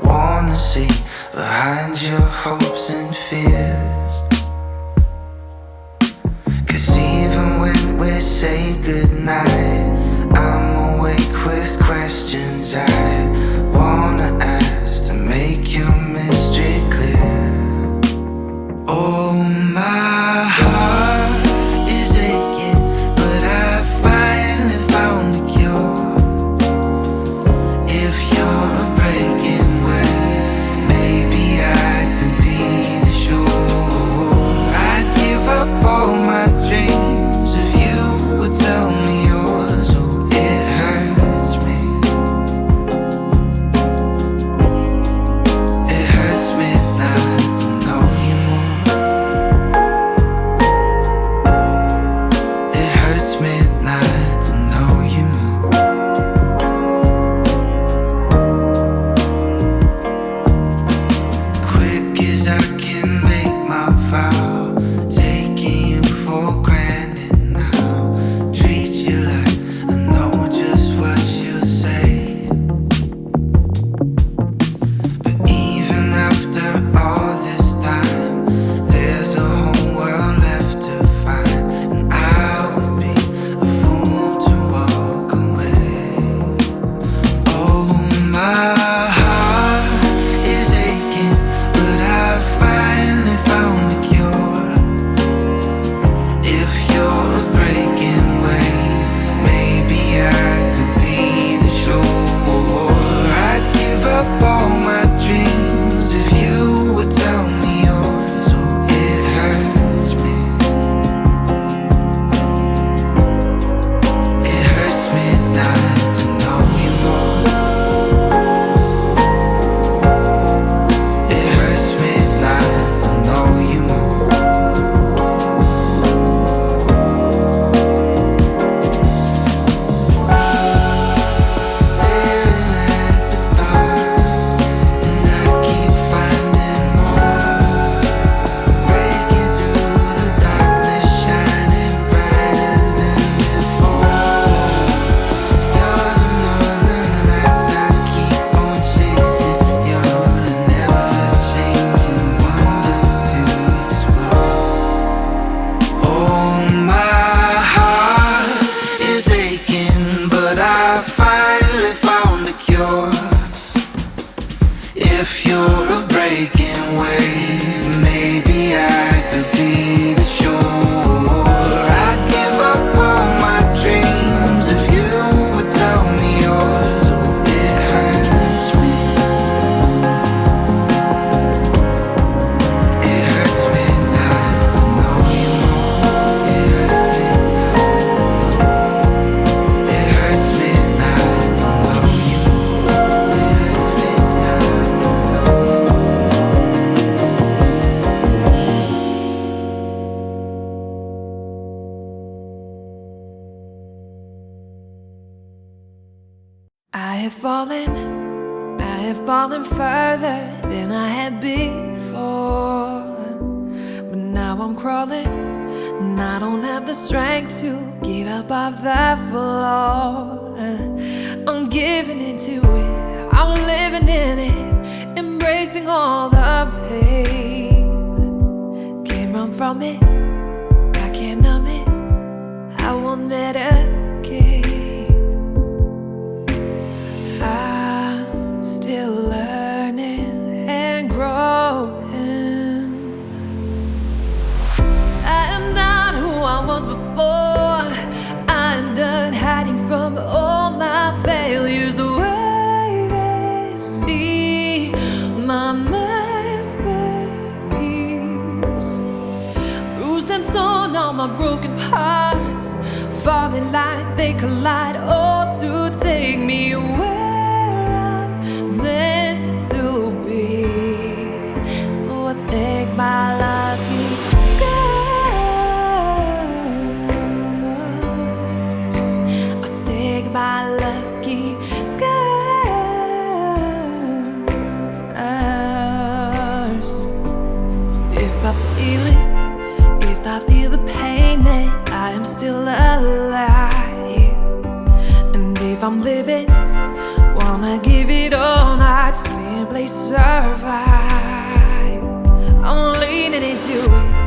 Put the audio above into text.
wanna see behind your hopes and fears. 'Cause even when we say goodnight, I'm awake with questions I wanna ask to make your mystery clear. Oh, my heart is aching, but I finally found a cure. If you're a breaking wind, maybe I could be the shore. I'd give up all my dreams if you would tell me yours. Oh, it hurts me. It hurts me not to know you more. It hurts me not to know you more. Quick as I can make my vow, taking you for granted now. Treat you like I know just what you'll say. But even after all this time, there's a whole world left to find, and I would be a fool to walk away. Oh, my heart is aching, but I finally found a cure. If you're a breaking wave, maybe I could be the shore. I'd give up all my dreams if you would tell me yours. Oh, it hurts me. It hurts me not to know you more. It hurts me not to know you more. Staring at the stars, and I keep finding more. Breaking through the darkness, shining brighter than before. You're the northern lights I keep on chasing. You're a never-changing wonder to explore. Oh, my heart is aching, but I finally found a cure. If you're a breaking wave, maybe I could be the shore. I'd give up all my dreams if you would tell me yours. Oh, it hurts me. It hurts me not to know you more. It hurts me not to know you more. I have fallen further than I had before. But now I'm crawling, and I don't have the strength to get up off that floor. I'm giving into it, I'm living in it, embracing all the pain. Can't run from it, I can't numb it, I won't medicate. I'm still learning and growing. I am not who I was before. I'm done hiding from all my failures. Wait and see my masterpiece. Bruised and torn on my broken parts, falling like they collide, all to take me where I'm meant to be. So I thank my lucky scars. I thank my lucky scars. If I feel it, if I feel the pain, then I am still alive. And if I'm living, wanna give it all, not I'd simply survive. I'm leaning into it.